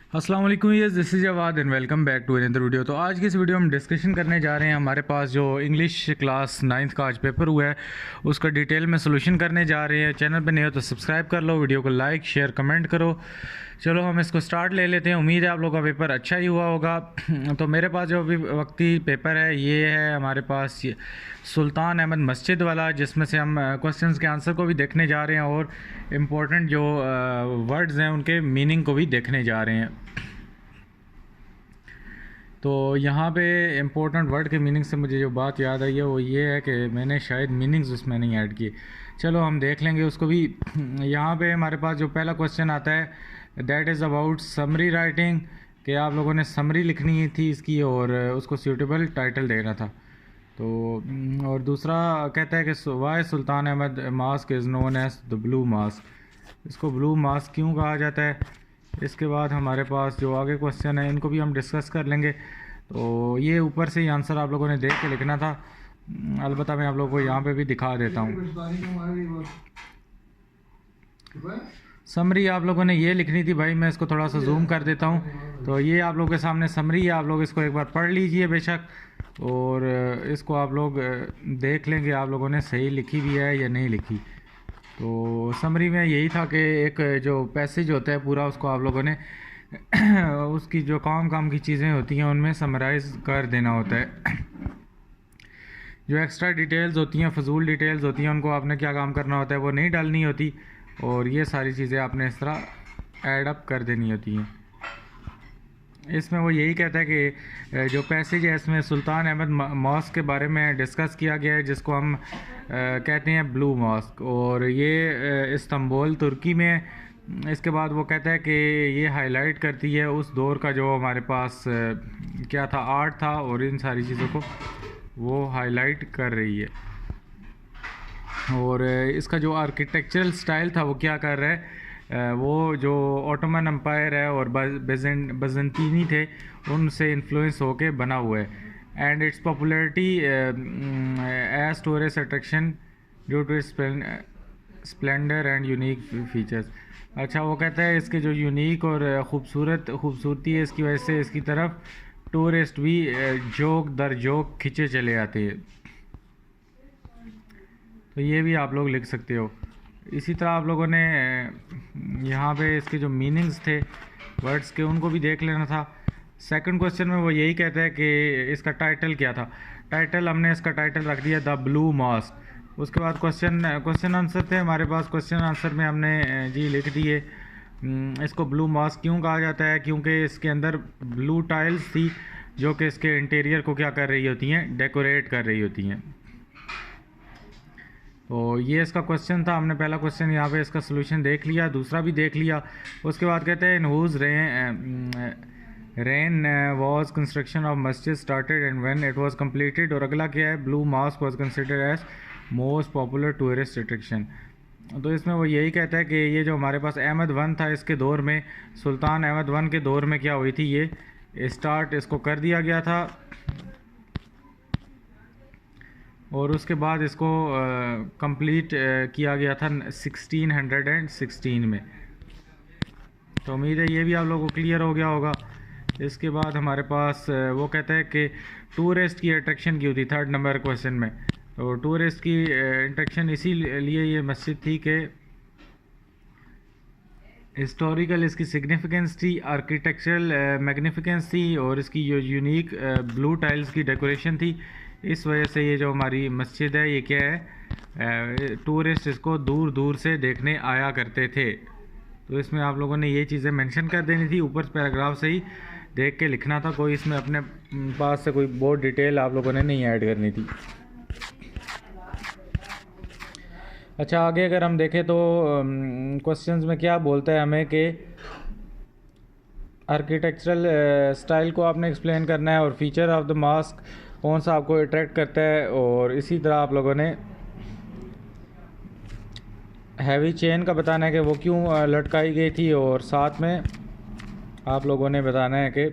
अस्सलाम वालेकुम, yes this is Jawad and welcome back to another video. तो आज की इस वीडियो में हम डिस्कशन करने जा रहे हैं हमारे पास जो इंग्लिश क्लास 9th का आज पेपर हुआ है उसका डिटेल में सोल्यूशन करने जा रहे हैं। चैनल पे नहीं हो तो सब्सक्राइब कर लो, वीडियो को लाइक शेयर कमेंट करो। चलो हम इसको स्टार्ट ले लेते हैं। उम्मीद है आप लोगों का पेपर अच्छा ही हुआ होगा। तो मेरे पास जो अभी वक्ती पेपर है ये है हमारे पास सुल्तान अहमद मस्जिद वाला, जिसमें से हम क्वेश्चंस के आंसर को भी देखने जा रहे हैं और इम्पोर्टेंट जो वर्ड्स हैं उनके मीनिंग को भी देखने जा रहे हैं। तो यहाँ पे इम्पोर्टेंट वर्ड के मीनिंग से मुझे जो बात याद आई है वो ये है कि मैंने शायद मीनिंग्स उसमें नहीं ऐड किए। चलो हम देख लेंगे उसको भी। यहाँ पे हमारे पास जो पहला क्वेश्चन आता है that is about summary writing, कि आप लोगों ने समरी लिखनी थी इसकी और उसको सूटेबल टाइटल देना था। तो और दूसरा कहता है कि why Sultan Ahmed mosque is known as the blue mosque, इसको ब्लू मास्क क्यों कहा जाता है। इसके बाद हमारे पास जो आगे क्वेश्चन है इनको भी हम डिस्कस कर लेंगे। तो ये ऊपर से ही आंसर आप लोगों ने देख के लिखना था, अलबत्ता मैं आप लोगों को यहाँ पे भी दिखा देता हूँ। समरी आप लोगों ने ये लिखनी थी भाई, मैं इसको थोड़ा सा जूम कर देता हूँ। तो ये आप लोगों के सामने समरी है, आप लोग इसको एक बार पढ़ लीजिए बेशक, और इसको आप लोग देख लेंगे आप लोगों ने सही लिखी भी है या नहीं लिखी। तो समरी में यही था कि एक जो पैसेज होता है पूरा उसको आप लोगों ने उसकी जो काम की चीज़ें होती हैं उनमें समराइज़ कर देना होता है। जो एक्स्ट्रा डिटेल्स होती हैं, फजूल डिटेल्स होती हैं, उनको आपने क्या काम करना होता है वो नहीं डालनी होती, और ये सारी चीज़ें आपने इस तरह ऐड अप कर देनी होती हैं। इसमें वो यही कहता है कि जो पैसेज है इसमें सुल्तान अहमद मॉस्क के बारे में डिस्कस किया गया है, जिसको हम कहते हैं ब्लू मॉस्क, और ये इस्तांबुल तुर्की में। इसके बाद वो कहता है कि ये हाईलाइट करती है उस दौर का जो हमारे पास क्या था, आर्ट था, और इन सारी चीज़ों को वो हाईलाइट कर रही है। और इसका जो आर्किटेक्चरल स्टाइल था वो क्या कर रहा है, वो जो ऑटोमन एम्पायर है और बजंतीनी थे उनसे इन्फ्लुएंस होके बना हुआ है। And its popularity as tourist attraction due to splendour and unique features. अच्छा, वो कहता है इसके जो यूनिक और खूबसूरती है इसकी वजह से इसकी तरफ टूरिस्ट भी जोक दर जोक खिंचे चले आते हैं। तो ये भी आप लोग लिख सकते हो। इसी तरह आप लोगों ने यहाँ पे इसके जो मीनिंग्स थे वर्ड्स के उनको भी देख लेना था। सेकंड क्वेश्चन में वो यही कहता है कि इसका टाइटल क्या था। हमने इसका टाइटल रख दिया द ब्लू मॉस्क। उसके बाद क्वेश्चन आंसर थे हमारे पास। क्वेश्चन आंसर में हमने जी लिख दिए इसको ब्लू मॉस्क क्यों कहा जाता है, क्योंकि इसके अंदर ब्लू टाइल्स थी जो कि इसके इंटीरियर को क्या कर रही होती हैं, डेकोरेट कर रही होती हैं। तो ये इसका क्वेश्चन था। हमने पहला क्वेश्चन यहाँ पे इसका सोल्यूशन देख लिया, दूसरा भी देख लिया। उसके बाद कहते हैं in whose reign was construction of मस्जिद started and when it was completed. और अगला क्या है, blue mosque was considered as most popular tourist attraction. तो इसमें वो यही कहता है कि ये जो हमारे पास अहमद वन था इसके दौर में, सुल्तान अहमद वन के दौर में क्या हुई थी, ये स्टार्ट इसको कर दिया गया था, और उसके बाद इसको कंप्लीट किया गया था 1616 में। तो उम्मीद है ये भी आप लोगों को क्लियर हो गया होगा। इसके बाद हमारे पास वो कहता है कि टूरिस्ट की अट्रैक्शन क्यों थी थर्ड नंबर क्वेश्चन में। तो टूरिस्ट की अट्रैक्शन इसीलिए ये मस्जिद थी कि हिस्टोरिकल इसकी सिग्निफिकेंस थी, आर्किटेक्चरल मैग्निफिकेंस थी, और इसकी जो यूनिक ब्लू टाइल्स की डेकोरेशन थी। इस वजह से ये जो हमारी मस्जिद है ये क्या है, टूरिस्ट इसको दूर दूर से देखने आया करते थे। तो इसमें आप लोगों ने ये चीज़ें मेंशन कर देनी थी, ऊपर पैराग्राफ से ही देख के लिखना था, कोई इसमें अपने पास से कोई बहुत डिटेल आप लोगों ने नहीं ऐड करनी थी। अच्छा, आगे अगर हम देखें तो क्वेश्चंस में क्या बोलता है हमें कि आर्किटेक्चरल स्टाइल को आपने एक्सप्लेन करना है, और फीचर ऑफ द मास्क कौन सा आपको अट्रैक्ट करता है। और इसी तरह आप लोगों ने हैवी चेन का बताना है कि वो क्यों लटकाई गई थी, और साथ में आप लोगों ने बताना है कि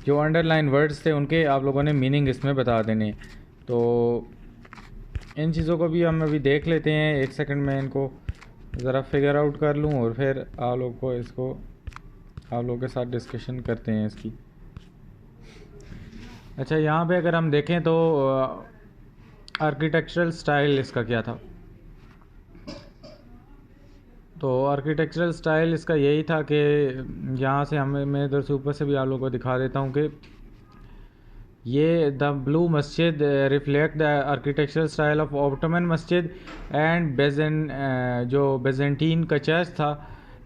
जो अंडरलाइन वर्ड्स थे उनके आप लोगों ने मीनिंग इसमें बता देने। तो इन चीज़ों को भी हम अभी देख लेते हैं। एक सेकंड में इनको ज़रा फिगर आउट कर लूँ और फिर आप लोग को इसको आप लोगों के साथ डिस्कशन करते हैं इसकी। अच्छा, यहाँ पे अगर हम देखें तो आर्किटेक्चरल स्टाइल इसका क्या था। तो आर्किटेक्चरल स्टाइल इसका यही था कि यहाँ से मैं इधर से ऊपर से भी आप लोगों को दिखा देता हूँ कि ये द ब्लू मस्जिद reflect the architectural style of Ottoman मस्जिद एंड जो बेजेंटीन का चर्च था,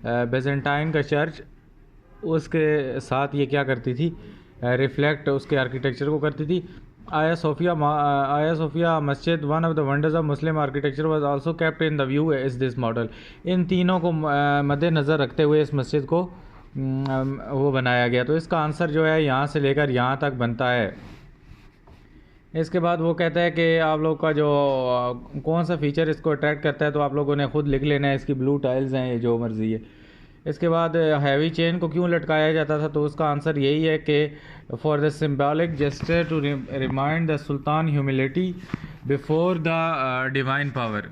बेजेंटाइन का चर्च, उसके साथ ये क्या करती थी, रिफ्लेक्ट उसके आर्किटेक्चर को करती थी। आया सोफिया मस्जिद, one of the wonders of Muslim architecture, was also kept in the view is this model. इन तीनों को मद्देनज़र रखते हुए इस मस्जिद को वो बनाया गया। तो इसका आंसर जो है यहाँ से लेकर यहाँ तक बनता है। इसके बाद वो कहता है कि आप लोग का जो कौन सा फीचर इसको अट्रैक्ट करता है, तो आप लोगों ने खुद लिख लेना है। इसकी ब्लू टाइल्स हैं, ये जो मर्जी है। इसके बाद हैवी चेन को क्यों लटकाया जाता था, तो उसका आंसर यही है कि for the symbolic gesture to remind the sultan humility before the divine power.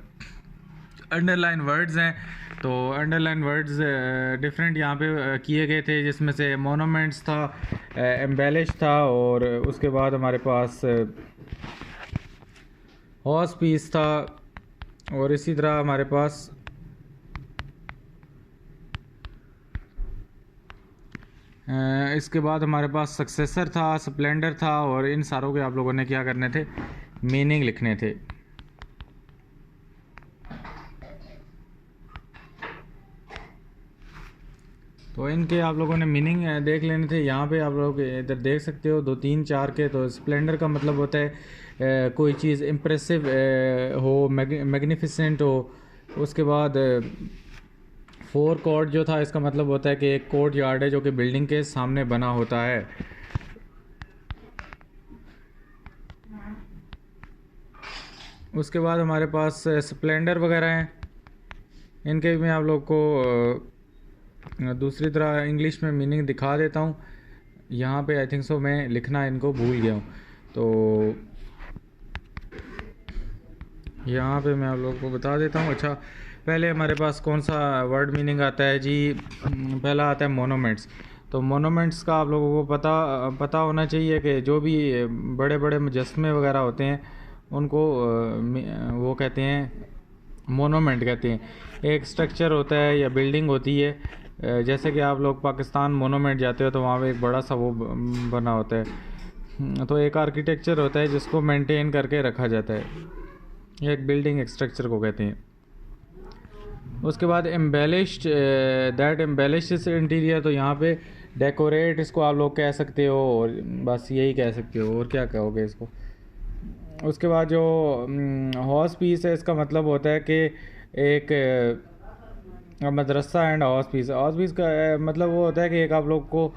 Underline words हैं, तो अंडरलाइन वर्ड्स डिफरेंट यहाँ पे किए गए थे, जिसमें से मोनूमेंट्स था, एम्बेलिश था, और उसके बाद हमारे पास हॉर्स पीस था, और इसी तरह हमारे पास इसके बाद हमारे पास सक्सेसर था, स्प्लेंडर था, और इन सारों के आप लोगों ने क्या करने थे, मीनिंग लिखने थे। तो इनके आप लोगों ने मीनिंग देख लेने थे। यहाँ पे आप लोग इधर देख सकते हो 2 3 4 के। तो स्प्लेंडर का मतलब होता है कोई चीज़ इम्प्रेसिव हो, मैग्निफिसेंट हो। उसके बाद 4 कोर्ट जो था, इसका मतलब होता है कि एक कोर्ट यार्ड है जो कि बिल्डिंग के सामने बना होता है। उसके बाद हमारे पास स्प्लेंडर वगैरह हैं, इनके मैं आप लोग को दूसरी तरह इंग्लिश में मीनिंग दिखा देता हूँ। यहाँ पे आई थिंक सो मैं लिखना इनको भूल गया हूँ, तो यहाँ पे मैं आप लोगों को बता देता हूँ। अच्छा, पहले हमारे पास कौन सा वर्ड मीनिंग आता है जी, पहला आता है मोनूमेंट्स। तो मोनूमेंट्स का आप लोगों को पता होना चाहिए कि जो भी बड़े बड़े मुजस्मे वगैरह होते हैं उनको वो कहते हैं, मोनूमेंट कहते हैं। एक स्ट्रक्चर होता है या बिल्डिंग होती है, जैसे कि आप लोग पाकिस्तान मोनूमेंट जाते हो तो वहाँ पे एक बड़ा सा वो बना होता है। तो एक आर्किटेक्चर होता है जिसको मेंटेन करके रखा जाता है, एक बिल्डिंग एक स्ट्रक्चर को कहते हैं। उसके बाद एम्बेलिश्ड, दैट एम्बेलिश्ड इंटीरियर, तो यहाँ पे डेकोरेट इसको आप लोग कह सकते हो, और बस यही कह सकते हो, और क्या कहोगे इसको। उसके बाद जो हॉर्स पीस है, इसका मतलब होता है कि एक मदरसा and hospice. Hospice का मतलब वो होता है कि एक आप लोग को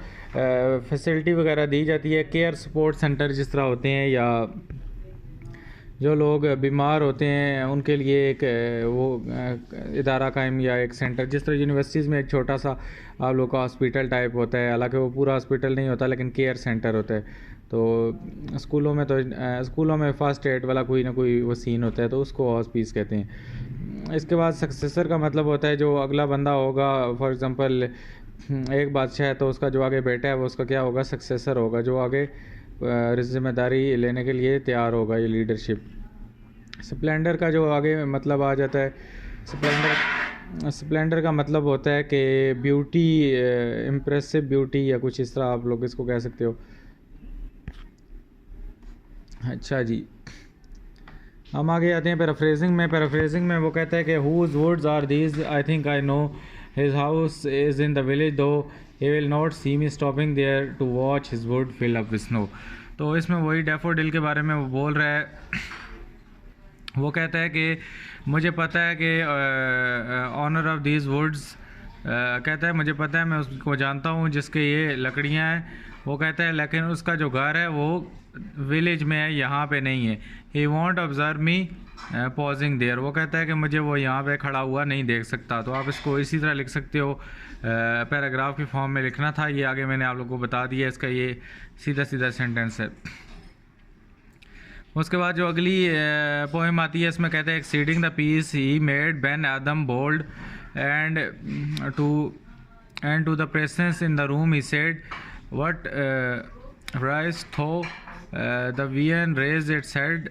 फैसिलिटी वगैरह दी जाती है, केयर सपोर्ट सेंटर जिस तरह होते हैं, या जो लोग बीमार होते हैं उनके लिए एक वो इदारा कायम या एक सेंटर, जिस तरह यूनिवर्सिटीज़ में एक छोटा सा आप लोग का हॉस्पिटल टाइप होता है, हालांकि वो पूरा हॉस्पिटल नहीं होता लेकिन केयर सेंटर होता है। तो स्कूलों में फर्स्ट एड वाला कोई ना कोई वो सीन होता है, तो उसको हॉस्पिस कहते हैं। इसके बाद सक्सेसर का मतलब होता है जो अगला बंदा होगा, फॉर एग्ज़ाम्पल एक बादशाह है तो उसका जो आगे बेटा है वो उसका क्या होगा, सक्सेसर होगा, जो आगे जिम्मेदारी लेने के लिए तैयार होगा, ये लीडरशिप। स्प्लेंडर का जो आगे मतलब आ जाता है, स्प्लेंडर का मतलब होता है कि ब्यूटी, इम्प्रेसिव ब्यूटी, या कुछ इस तरह आप लोग इसको कह सकते हो। अच्छा जी, हम आगे आते हैं पैराफ्रेजिंग में। पैराफ्रेजिंग में वो कहता है कि whose woods are these, I think I know his house is in the village, though he will not see me stopping there to watch his wood fill up with snow. तो इसमें वही daffodil के बारे में वो बोल रहा है। वो कहता है कि मुझे पता है कि ऑनर ऑफ दीज वुड्स, कहता है मुझे पता है, मैं उसको जानता हूँ जिसके ये लकड़ियाँ हैं। वो कहता है लेकिन उसका जो घर है वो विलेज में है, यहाँ पे नहीं है। He won't observe me pausing there. वो कहता है कि मुझे वो यहाँ पे खड़ा हुआ नहीं देख सकता। तो आप इसको इसी तरह लिख सकते हो, पैराग्राफ की फॉर्म में लिखना था, ये आगे मैंने आप लोगों को बता दिया, इसका ये सीधा सीधा सेंटेंस है। उसके बाद जो अगली पोएम आती है, इसमें कहते हैं exceeding the peace he made बैन आदम bold and to and to the presence in the room he said, "What rise though?" The Vian raised its head,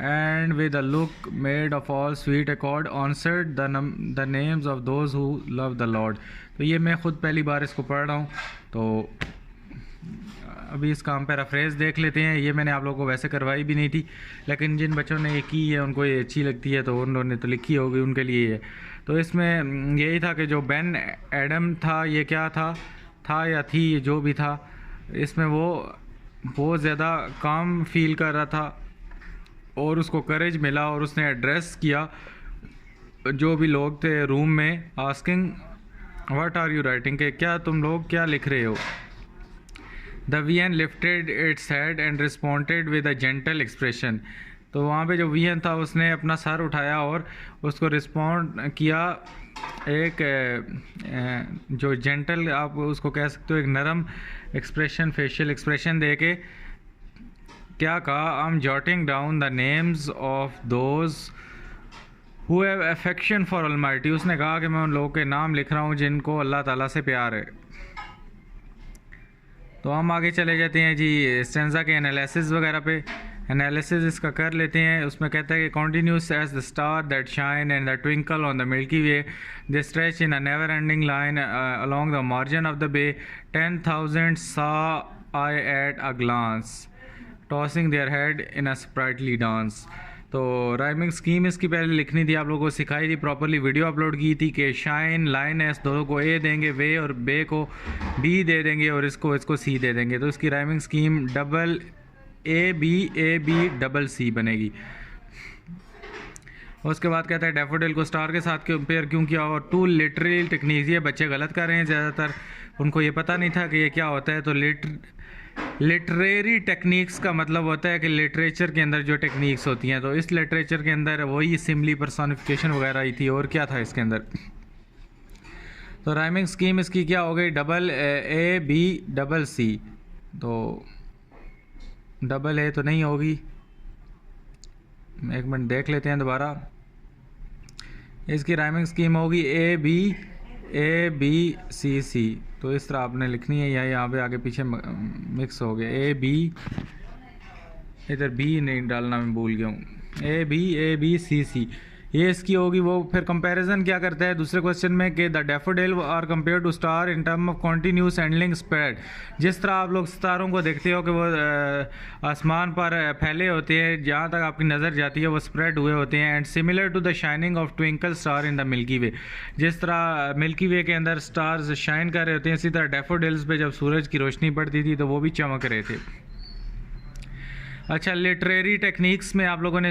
and with a look made of all sweet accord answered, the names of those who love the Lord. तो ये मैं ख़ुद पहली बार इसको पढ़ रहा हूँ, तो अभी इसका हम पैराफ्रेज देख लेते हैं। ये मैंने आप लोगों को वैसे करवाई भी नहीं थी, लेकिन जिन बच्चों ने ये की है उनको ये अच्छी लगती है, तो उन लोगों ने तो लिखी होगी, उनके लिए ये। तो इसमें यही था कि जो बेन एडम था, ये क्या था या थी, जो भी था, इसमें वो बहुत ज़्यादा काम फील कर रहा था और उसको करेज मिला और उसने एड्रेस किया जो भी लोग थे रूम में, asking what are you writing, के क्या तुम लोग क्या लिख रहे हो। The vine lifted its head and responded with a gentle expression. तो वहाँ पे जो वीएन था उसने अपना सर उठाया और उसको रिस्पॉन्ड किया एक जो जेंटल, आप उसको कह सकते हो एक नरम एक्सप्रेशन, फेशियल एक्सप्रेशन दे के क्या कहा, I am jotting down the names of those who have affection for almighty. उसने कहा कि मैं उन लोगों के नाम लिख रहा हूँ जिनको अल्लाह ताला से प्यार है। तो हम आगे चले जाते हैं जी स्टेंजा के एनालिसिस वगैरह पे। एनालिसिस इसका कर लेते हैं। उसमें कहता है कि continuous as the star that shine and the twinkle on the milky Way, they stretch in a never ending line along the margin of the bay, 10,000 saw I at a glance, tossing their head in a sprightly dance। तो rhyming scheme इसकी पहले लिखनी थी, आप लोगों को सिखाई थी, प्रॉपरली वीडियो अपलोड की थी कि शाइन लाइन एस दोनों को ए देंगे, वे और बे को बी दे देंगे और इसको सी दे देंगे। तो इसकी rhyming scheme double A B double C बनेगी। उसके बाद कहता है डैफोडिल को स्टार के साथ कंपेयर क्यों किया, और टू लिटरेरी टेक्निक्स, ये बच्चे गलत कर रहे हैं ज़्यादातर, उनको ये पता नहीं था कि ये क्या होता है। तो लिटरेरी टेक्निक्स का मतलब होता है कि लिटरेचर के अंदर जो टेक्निक्स होती हैं, तो इस लिटरेचर के अंदर वही सिमली पर्सोनिफिकेशन वगैरह आई थी, और क्या था इसके अंदर। तो राइमिंग स्कीम इसकी क्या हो गई, double A B double C. तो डबल ए तो नहीं होगी, एक मिनट देख लेते हैं दोबारा। इसकी राइमिंग स्कीम होगी ए बी सी। तो इस तरह आपने लिखनी है, या यहाँ पे आगे पीछे मिक्स हो गया, ए बी, इधर बी नहीं डालना मैं भूल गया हूँ, ए बी सी। ये इसकी होगी। वो फिर कंपैरिजन क्या करता है दूसरे क्वेश्चन में कि the daffodil are compare to star in term of continuous and long spread. जिस तरह आप लोग सितारों को देखते हो कि वो आसमान पर फैले होते हैं, जहाँ तक आपकी नज़र जाती है वो स्प्रेड हुए होते हैं। And similar to the shining of twinkle star in the milky way, जिस तरह मिल्की वे के अंदर स्टार्स शाइन कर रहे होते हैं, इसी तरह डैफोडिल्स पे जब सूरज की रोशनी पड़ती थी तो वो भी चमक रहे थे। अच्छा, लिटरेरी टेक्निक्स में आप लोगों ने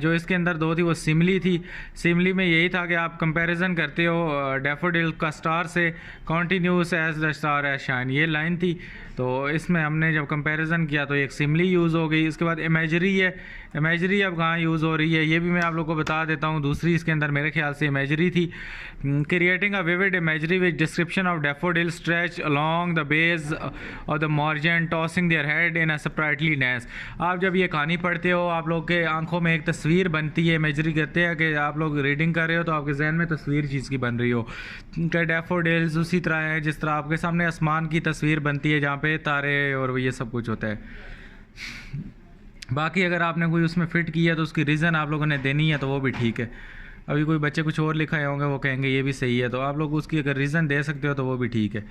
जो इसके अंदर दो थी वो सिमली थी। सिमली में यही था कि आप कंपैरिजन करते हो डैफोडिल का स्टार से, continuous as the star as shine, ये लाइन थी। तो इसमें हमने जब कंपैरिजन किया तो एक सिमली यूज़ हो गई। इसके बाद इमेजरी है, इमेजरी अब कहाँ यूज़ हो रही है ये भी मैं आप लोग को बता देता हूँ। दूसरी इसके अंदर मेरे ख्याल से इमेजरी थी, creating a vivid imagery with description of daffodil stretch along the base of the margin, tossing their head in a sprightly dance. आप जब ये कहानी पढ़ते हो आप लोग के आंखों में एक तस्वीर बनती है, इमेजरी कहते हैं कि आप लोग रीडिंग कर रहे हो तो आपके जहन में तस्वीर चीज़ की बन रही हो कि डैफोडिल्स उसी तरह है जिस तरह आपके सामने आसमान की तस्वीर बनती है जहाँ पे तारे और ये सब कुछ होता है। बाकी अगर आपने कोई उसमें फ़िट किया तो उसकी रीज़न आप लोगों ने देनी है तो वो भी ठीक है। अभी कोई बच्चे कुछ और लिखाए होंगे वो कहेंगे ये भी सही है, तो आप लोग उसकी अगर रीज़न दे सकते हो तो वो भी ठीक है।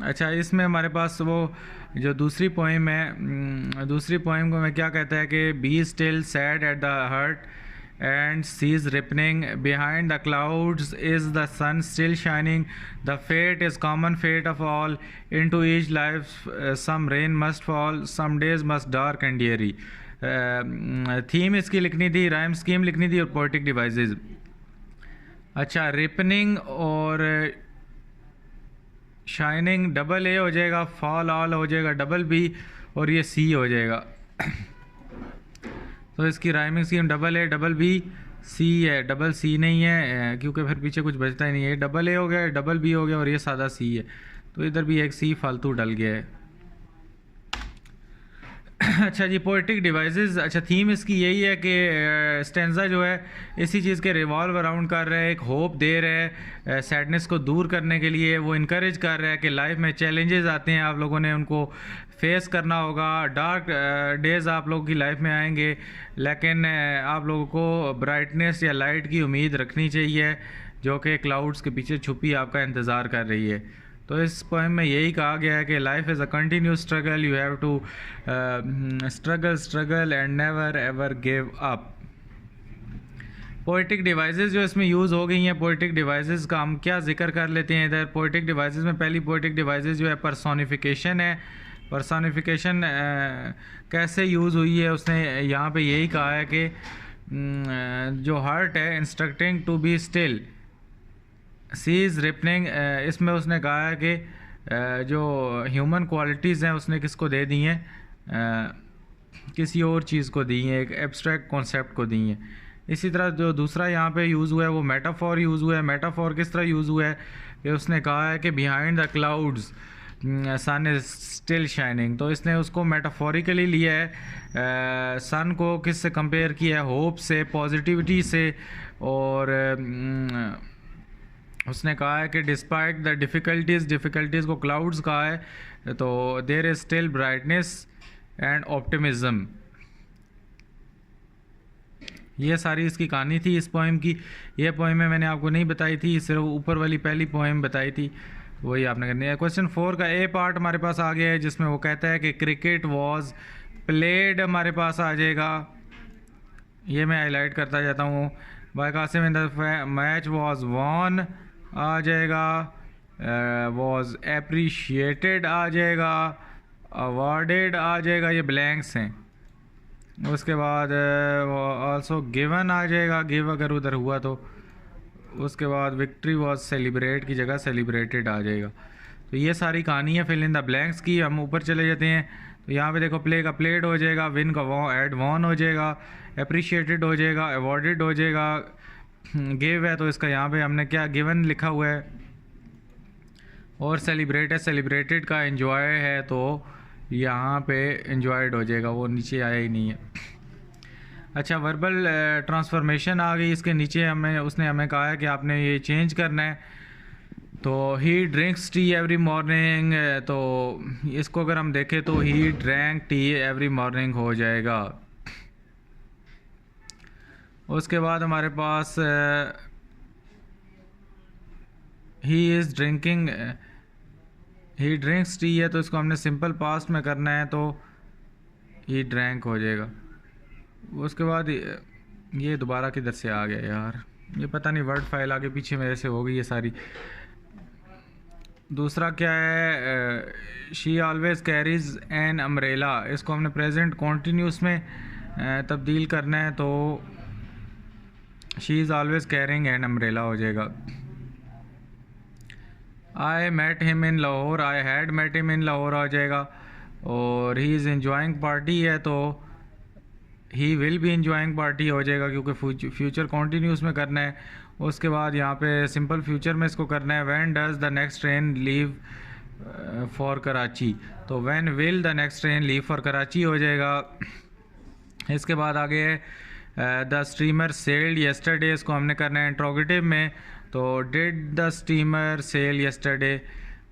अच्छा, इसमें हमारे पास वो जो दूसरी पोइम है, दूसरी पोइम को मैं क्या कहता है कि be still sad at the heart and seas ripening, behind the clouds is the sun still shining, the fate is common fate of all, into each life some rain must fall, some days must dark and dreary। Theme इसकी लिखनी थी, rhyme scheme लिखनी थी और poetic devices. अच्छा, ripening और shining double A हो जाएगा, फॉल ऑल हो जाएगा डबल बी और ये सी हो जाएगा। तो इसकी rhyming scheme double A double B C है, डबल सी नहीं है क्योंकि फिर पीछे कुछ बचता ही नहीं है। डबल ए हो गया, डबल बी हो गया और ये सादा सी है, तो इधर भी एक सी फालतू डल गया है। अच्छा जी, पोएटिक डिवाइसेस। अच्छा, थीम इसकी यही है कि स्टेंजा जो है इसी चीज़ के रिवॉल्व अराउंड कर रहा है, एक होप दे रहा है सैडनेस को दूर करने के लिए। वो इनकरेज कर रहा है कि लाइफ में चैलेंजेस आते हैं, आप लोगों ने उनको फेस करना होगा। डार्क डेज़ आप लोगों की लाइफ में आएंगे, लेकिन आप लोगों को ब्राइटनेस या लाइट की उम्मीद रखनी चाहिए, जो कि क्लाउड्स के पीछे छुपी आपका इंतज़ार कर रही है। तो इस पोएम में यही कहा गया है कि life is a continuous struggle, you have to struggle and never ever give up. Poetic devices जो इसमें यूज़ हो गई हैं, पोएटिक डिवाइसेस का हम क्या जिक्र कर लेते हैं इधर। पोएटिक डिवाइसेस में पहली पोएटिक डिवाइसेस जो है पर्सोनिफिकेशन है। पर्सोनिफिकेशन कैसे यूज़ हुई है, उसने यहाँ पे यही कहा है कि जो हार्ट है instructing to be still cease repining. इसमें उसने कहा है कि जो ह्यूमन क्वालिटीज़ हैं उसने किसको दे दी हैं, किसी और चीज़ को दी हैं, एक एब्स्ट्रैक्ट कॉन्सेप्ट को दी हैं। इसी तरह जो दूसरा यहाँ पे यूज़ हुआ है वो मेटाफॉर यूज़ हुआ है। मेटाफॉर किस तरह यूज़ हुआ है कि उसने कहा है कि behind the clouds sun is still shining. तो इसने उसको मेटाफोरिकली लिया है। सन को किस से कंपेयर किया है, होप से, पॉजिटिविटी से। और उसने कहा है कि डिस्पाइट द डिफ़िकल्टीज़ को क्लाउड्स कहा है, तो there is still brightness and optimism. ये सारी इसकी कहानी थी इस पोएम की। ये पोएम मैंने आपको नहीं बताई थी, सिर्फ ऊपर वाली पहली पोएम बताई थी, वही आपने करनी है। क्वेश्चन 4 का ए पार्ट हमारे पास आ गया है, जिसमें वो कहता है कि क्रिकेट वॉज प्लेड हमारे पास आ जाएगा। ये मैं हाईलाइट करता जाता हूँ। By Qasim in the match was won आ जाएगा, वॉज एप्रिशिएटेड आ जाएगा, अवार्डेड आ जाएगा, ये ब्लैंक्स हैं। उसके बाद आल्सो गिवन आ जाएगा, गिव अगर उधर हुआ तो। उसके बाद विक्ट्री वॉज सेलिब्रेट की जगह सेलिब्रेटेड आ जाएगा। तो ये सारी कहानी है फिल इन द ब्लैंक्स की। हम ऊपर चले जाते हैं तो यहाँ पे देखो, प्ले का प्लेड हो जाएगा, विन का वॉन हो जाएगा, एप्रिशिएटेड हो जाएगा, अवॉर्डेड हो जाएगा, गिव है तो इसका यहाँ पे हमने क्या गिवन लिखा हुआ है, और सेलिब्रेट है, सेलिब्रेटेड का एंजॉय है तो यहाँ पे एंजॉयड हो जाएगा, वो नीचे आया ही नहीं है। अच्छा, वर्बल ट्रांसफॉर्मेशन आ गई इसके नीचे। उसने हमें कहा है कि आपने ये चेंज करना है। तो he drinks tea every morning, तो इसको अगर हम देखें तो he drank tea every morning हो जाएगा। उसके बाद हमारे पास he is drinking, he drinks tea है तो इसको हमने सिंपल पास्ट में करना है, तो ही ड्रैंक हो जाएगा। उसके बाद ये दोबारा किधर से आ गया यार, ये पता नहीं, वर्ड फाइल आगे पीछे मेरे से हो गई ये सारी। दूसरा क्या है, she always carries an umbrella, इसको हमने प्रेजेंट कॉन्टीन्यूस में तब्दील करना है, तो she is always carrying an umbrella हो जाएगा। I met him in Lahore, I had met him in Lahore आ जाएगा। और ही इज़ एंजॉइंग पार्टी है तो he will be enjoying party हो जाएगा, क्योंकि फ्यूचर कॉन्टीन्यूस में करना है। उसके बाद यहाँ पे सिंपल फ्यूचर में इसको करना है, when does the next train leave for Karachi, तो when will the next train leave for Karachi हो जाएगा। इसके बाद आगे द स्टीमर सेल्ड येस्टरडे, इसको हमने करना है इंट्रोगेटिव में, तो did the steamer sail yesterday.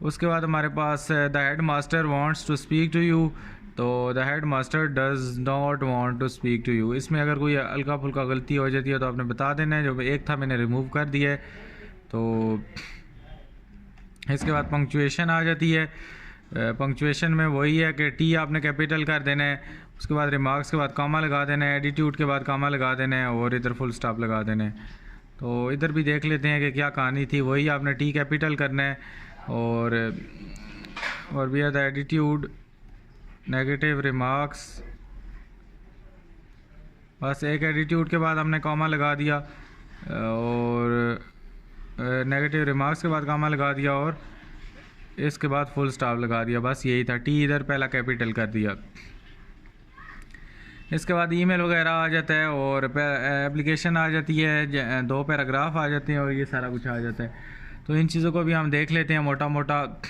उसके बाद हमारे पास the head master wants to speak to you, तो the head master does not want to speak to you. इसमें अगर कोई हल्का फुल्का गलती हो जाती है तो आपने बता देना है, जो एक था मैंने रिमूव कर दिया है। तो इसके बाद पंक्चुएशन आ जाती है। पंक्चुएशन में वही है कि टी आपने कैपिटल कर देना है, उसके बाद रिमार्क्स के बाद कामा लगा देना है, एटीट्यूड के बाद कामा लगा देना है, और इधर फुल स्टॉप लगा देना है। तो इधर भी देख लेते हैं कि क्या कहानी थी, वही आपने टी कैपिटल करना है, और भी द एटीट्यूड, नेगेटिव रिमार्क्स, बस एक एटीट्यूड के बाद हमने कॉमा लगा दिया, और नेगेटिव रिमार्क्स के बाद कॉमा लगा दिया, और इसके बाद फुल स्टॉप लगा दिया। बस यही था, टी इधर पहला कैपिटल कर दिया। इसके बाद ईमेल वगैरह आ जाता है, और एप्लीकेशन आ जाती है, 2 पैराग्राफ आ जाते हैं, और ये सारा कुछ आ जाता है। तो इन चीज़ों को भी हम देख लेते हैं मोटा मोटा।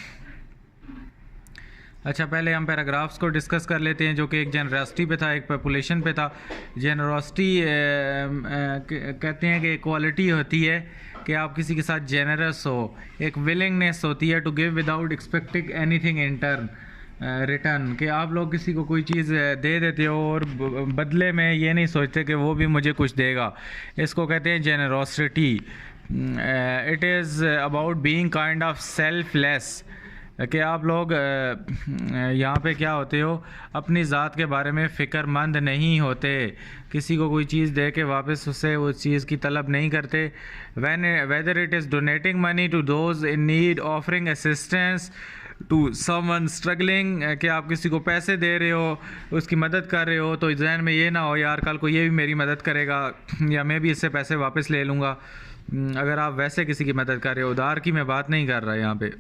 अच्छा, पहले हम पैराग्राफ्स को डिस्कस कर लेते हैं, जो कि एक जेनरसिटी पे था, एक पॉपुलेशन पे था। जेनरसिटी कहते हैं कि क्वालिटी होती है कि आप किसी के साथ जेनरस हो, एक विलिंगनेस होती है to give without expecting anything in turn return, कि आप लोग किसी को कोई चीज़ दे देते हो और बदले में ये नहीं सोचते कि वो भी मुझे कुछ देगा। इसको कहते हैं generosity. It is about being kind of selfless, कि आप लोग यहाँ पे क्या होते हो, अपनी ज़ात के बारे में फ़िक्रमंद नहीं होते, किसी को कोई चीज़ दे के वापस उससे उस चीज़ की तलब नहीं करते। Whether it is donating money to those in need, offering assistance to someone struggling, कि आप किसी को पैसे दे रहे हो, उसकी मदद कर रहे हो, तो जहन में ये ना हो यार कल को ये भी मेरी मदद करेगा या मैं भी इससे पैसे वापस ले लूँगा। अगर आप वैसे किसी की मदद कर रहे हो, उधार की मैं बात नहीं कर रहा यहाँ पे।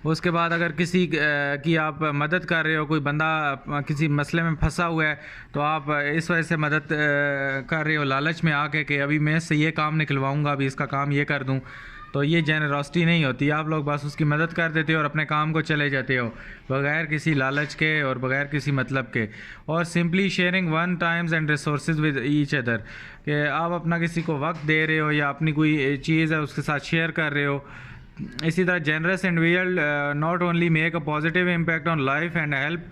उसके बाद अगर किसी की आप मदद कर रहे हो, कोई बंदा किसी मसले में फंसा हुआ है, तो आप इस वजह से मदद कर रहे हो लालच में आके कि अभी मैं इससे ये काम निकलवाऊंगा, अभी इसका काम ये कर दूं, तो ये जेनरसिटी नहीं होती। आप लोग बस उसकी मदद कर देते हो और अपने काम को चले जाते हो बगैर किसी लालच के और बगैर किसी मतलब के। और simply sharing one times and resources with each other, कि आप अपना किसी को वक्त दे रहे हो या अपनी कोई चीज़ है उसके साथ शेयर कर रहे हो। इसी तरह generous individual not only make a positive impact on life and help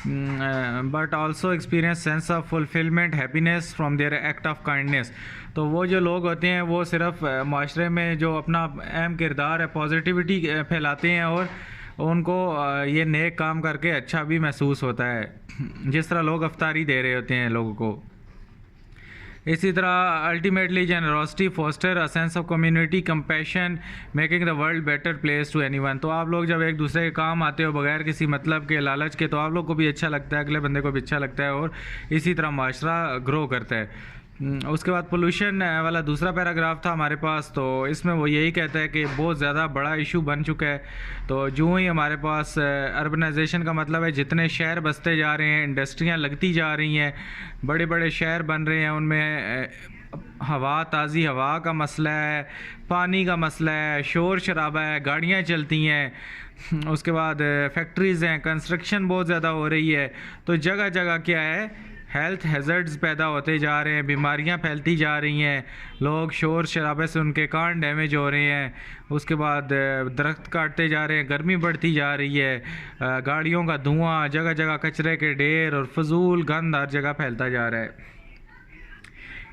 but also experience sense of fulfilment happiness from their act of kindness. तो वो जो लोग होते हैं वो सिर्फ माशरे में जो अपना अहम किरदार है, पॉजिटिविटी फैलाते हैं और उनको ये नेक काम करके अच्छा भी महसूस होता है, जिस तरह लोग अफ्तारी दे रहे होते हैं लोगों को। इसी तरह ultimately generosity foster a sense of community compassion making the world better place to anyone. तो आप लोग जब एक दूसरे के काम आते हो बगैर किसी मतलब के, लालच के, तो आप लोग को भी अच्छा लगता है, अगले बंदे को भी अच्छा लगता है और इसी तरह माशरा ग्रो करता है। उसके बाद पोल्यूशन वाला दूसरा पैराग्राफ था हमारे पास, तो इसमें वो यही कहता है कि बहुत ज़्यादा बड़ा इशू बन चुका है। तो जो ही हमारे पास अर्बनाइजेशन का मतलब है जितने शहर बसते जा रहे हैं, इंडस्ट्रियां लगती जा रही हैं, बड़े बड़े शहर बन रहे हैं, उनमें हवा, ताज़ी हवा का मसला है, पानी का मसला है, शोर शराबा है, गाड़ियाँ चलती हैं, उसके बाद फैक्ट्रीज़ हैं, कंस्ट्रक्शन बहुत ज़्यादा हो रही है। तो जगह जगह क्या है, हेल्थ हैज़र्ड्स पैदा होते जा रहे हैं, बीमारियां फैलती जा रही हैं, लोग शोर शराबे से उनके कान डैमेज हो रहे हैं। उसके बाद दरख्त काटते जा रहे हैं, गर्मी बढ़ती जा रही है, गाड़ियों का धुआं, जगह जगह कचरे के ढेर और फजूल गंद हर जगह फैलता जा रहा है।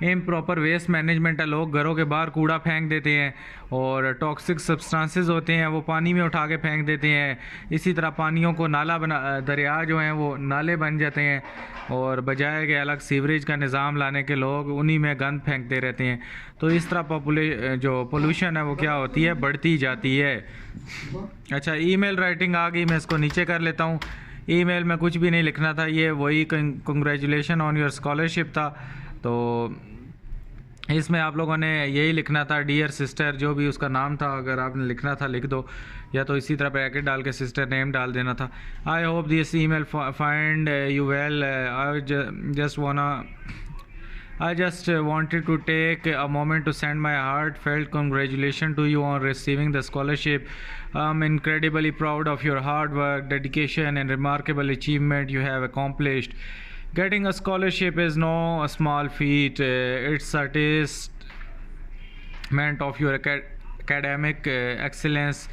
इम्प्रॉपर वेस्ट मैनेजमेंट है, लोग घरों के बाहर कूड़ा फेंक देते हैं और टॉक्सिक सब्सटेंसेस होते हैं वो पानी में उठा के फेंक देते हैं। इसी तरह पानियों को नाला बना, दरिया जो हैं वो नाले बन जाते हैं और बजाय के अलग सीवरेज का निज़ाम लाने के लोग उन्हीं में गंद फेंकते रहते हैं। तो इस तरह जो पोल्यूशन है वो क्या होती है, बढ़ती जाती है। अच्छा, ईमेल राइटिंग आ गई, मैं इसको नीचे कर लेता हूँ। ईमेल में कुछ भी नहीं लिखना था, ये वही कंग्रेचुलेशन ऑन योर स्कॉलरशिप था। तो इसमें आप लोगों ने यही लिखना था, डियर सिस्टर, जो भी उसका नाम था अगर आपने लिखना था लिख दो, या तो इसी तरह ब्रैकेट डाल के सिस्टर नेम डाल देना था। I hope this email find you well, I just wanted to take a moment to send my heartfelt congratulations to you on receiving the scholarship. I'm incredibly proud of your hard work, dedication, and remarkable achievement you have accomplished. Getting a scholarship is no small feat. It's a testament of your academic excellence,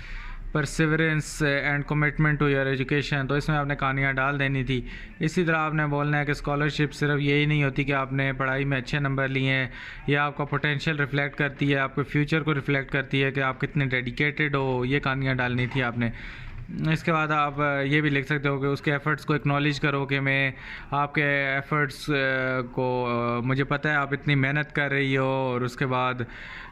perseverance and commitment to your education. तो इसमें आपने कहानियाँ डाल देनी थी। इसी तरह आपने बोलना है कि स्कॉलरशिप सिर्फ यही नहीं होती कि आपने पढ़ाई में अच्छे नंबर लिए हैं, यह आपका पोटेंशियल रिफ्लेक्ट करती है, आपके फ्यूचर को रिफ्लेक्ट करती है कि आप कितने डेडिकेटेड हो, ये कहानियाँ डालनी थी आपने। इसके बाद आप ये भी लिख सकते हो कि उसके एफ़र्ट्स को एक्नॉलेज करो कि मैं आपके एफ़र्ट्स को मुझे पता है आप इतनी मेहनत कर रही हो और उसके बाद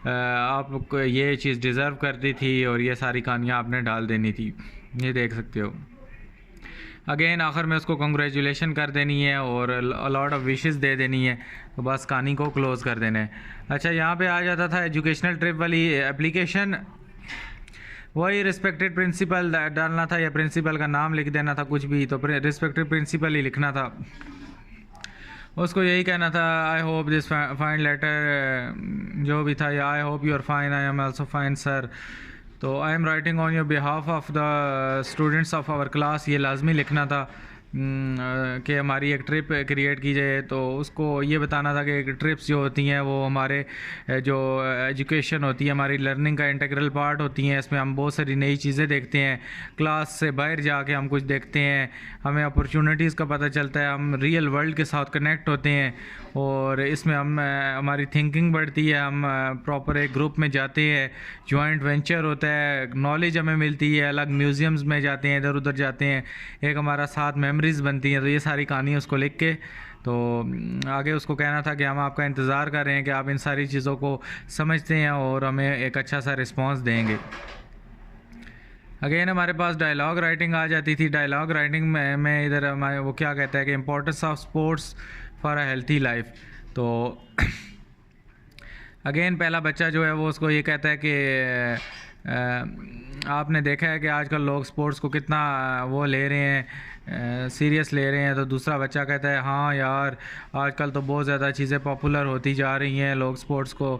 आप ये चीज़ डिज़र्व करती थी, और ये सारी कहानियाँ आपने डाल देनी थी। ये देख सकते हो। अगेन आखिर में उसको कंग्रेचुलेशन कर देनी है और लॉट ऑफ विशेस दे देनी है, तो बस कहानी को क्लोज़ कर देना है। अच्छा, यहाँ पे आ जाता था एजुकेशनल ट्रिप वाली एप्लीकेशन, वही रिस्पेक्टेड प्रिंसिपल डालना था या प्रिंसिपल का नाम लिख देना था, कुछ भी, तो रिस्पेक्टेड प्रिंसिपल ही लिखना था। उसको यही कहना था, I hope this fine letter, जो भी था, या I hope you are fine, I am also fine sir. तो तो I am writing on your behalf of the students of our class, ये लाजमी लिखना था कि हमारी एक ट्रिप क्रिएट की जाए। तो उसको ये बताना था कि ट्रिप्स जो होती हैं वो हमारे जो एजुकेशन होती है, हमारी लर्निंग का इंटीग्रल पार्ट होती हैं। इसमें हम बहुत सारी नई चीज़ें देखते हैं, क्लास से बाहर जाके हम कुछ देखते हैं, हमें अपॉर्चुनिटीज़ का पता चलता है, हम रियल वर्ल्ड के साथ कनेक्ट होते हैं और इसमें हम हमारी थिंकिंग बढ़ती है, हम प्रॉपर एक ग्रुप में जाते हैं, जॉइंट वेंचर होता है, नॉलेज हमें मिलती है, अलग म्यूज़ियम्स में जाते हैं, इधर उधर जाते हैं, एक हमारा साथ मेमोरीज़ बनती हैं। तो ये सारी कहानी उसको लिख के तो आगे उसको कहना था कि हम आपका इंतज़ार कर रहे हैं कि आप इन सारी चीज़ों को समझते हैं और हमें एक अच्छा सा रिस्पॉन्स देंगे। अगेन हमारे पास डायलॉग राइटिंग आ जाती थी। डायलॉग राइटिंग में इधर हमारे वो क्या कहता है कि importance of sports for a healthy life. तो अगेन पहला बच्चा जो है वो उसको ये कहता है कि आपने देखा है कि आजकल लोग स्पोर्ट्स को कितना वो ले रहे हैं, सीरियस ले रहे हैं। तो दूसरा बच्चा कहता है हाँ यार, आजकल तो बहुत ज़्यादा चीज़ें पॉपुलर होती जा रही हैं, लोग स्पोर्ट्स को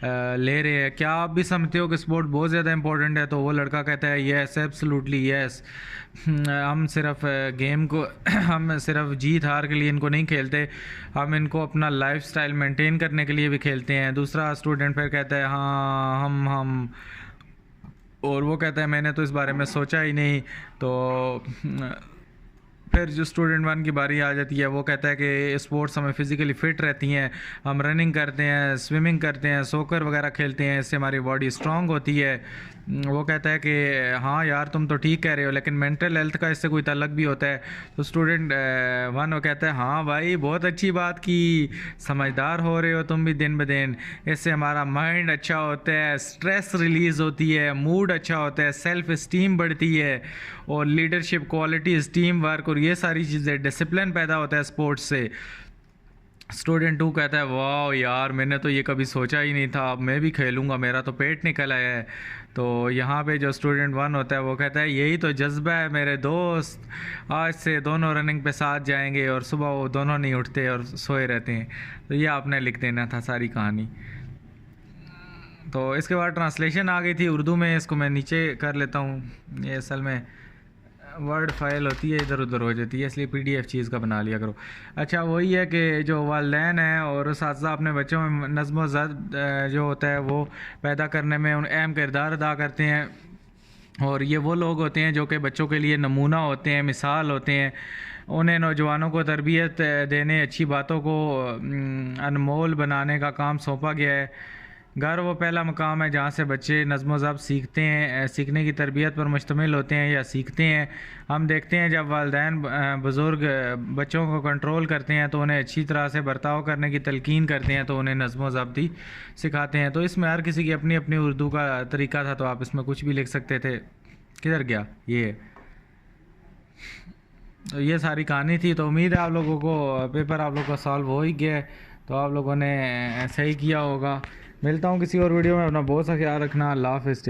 ले रहे हैं, क्या आप भी समझते हो कि स्पोर्ट बहुत ज़्यादा इंपॉर्टेंट है? तो वो लड़का कहता है येस, एब्सोल्युटली येस, हम सिर्फ गेम को हम सिर्फ जीत हार के लिए इनको नहीं खेलते, हम इनको अपना लाइफस्टाइल मेंटेन करने के लिए भी खेलते हैं। दूसरा स्टूडेंट फिर कहता है हाँ हम और वो कहता है मैंने तो इस बारे में सोचा ही नहीं। तो फिर जो स्टूडेंट वन की बारी आ जाती है वो कहता है कि स्पोर्ट्स हमें फ़िज़िकली फ़िट रहती हैं, हम रनिंग करते हैं, स्विमिंग करते हैं, सॉकर वगैरह खेलते हैं, इससे हमारी बॉडी स्ट्रांग होती है। वो कहता है कि हाँ यार तुम तो ठीक कह रहे हो, लेकिन मेंटल हेल्थ का इससे कोई ताल्लुक भी होता है? तो स्टूडेंट वन वो कहता है हाँ भाई बहुत अच्छी बात की, समझदार हो रहे हो तुम भी दिन ब दिन, इससे हमारा माइंड अच्छा होता है, स्ट्रेस रिलीज़ होती है, मूड अच्छा होता है, सेल्फ इस्टीम बढ़ती है और लीडरशिप क्वालिटीज़, टीम वर्क और ये सारी चीज़ें, डिसिप्लिन पैदा होता है स्पोर्ट्स से। स्टूडेंट टू कहता है वाह यार मैंने तो ये कभी सोचा ही नहीं था, अब मैं भी खेलूँगा, मेरा तो पेट निकल आया है। तो यहाँ पे जो स्टूडेंट वन होता है वो कहता है यही तो जज्बा है मेरे दोस्त, आज से दोनों रनिंग पे साथ जाएंगे, और सुबह वो दोनों नहीं उठते और सोए रहते हैं। तो ये आपने लिख देना था सारी कहानी। तो इसके बाद ट्रांसलेशन आ गई थी उर्दू में, इसको मैं नीचे कर लेता हूँ, ये असल में वर्ड फाइल होती है इधर उधर हो जाती है, इसलिए PDF चीज़ का बना लिया करो। अच्छा वही है कि जो वालिदैन हैं और उस्ताद अपने बच्चों में नज़्म व ज़ब्त जो होता है वो पैदा करने में अहम किरदार अदा करते हैं, और ये वो लोग होते हैं जो कि बच्चों के लिए नमूना होते हैं, मिसाल होते हैं। उन्हें नौजवानों को तरबियत देने, अच्छी बातों को अनमोल बनाने का काम सौंपा गया है। घर वो पहला मकाम है जहाँ से बच्चे नज़्म व ज़ब्त सीखते हैं, सीखने की तरबियत पर मुश्तमिल होते हैं या सीखते हैं। हम देखते हैं जब वालिदैन बुज़ुर्ग बच्चों को कंट्रोल करते हैं तो उन्हें अच्छी तरह से बर्ताव करने की तलकीन करते हैं, तो उन्हें नज़्म व ज़ब्त ही सिखाते हैं। तो इसमें हर किसी की अपनी अपनी उर्दू का तरीका था, तो आप इसमें कुछ भी लिख सकते थे। किधर गया ये? तो ये सारी कहानी थी। तो उम्मीद है आप लोगों को पेपर आप लोगों का सॉल्व हो ही गया है, तो आप लोगों ने सही किया होगा। मिलता हूँ किसी और वीडियो में, अपना बहुत सा ख्याल रखना। अल्लाह हाफ़िज़।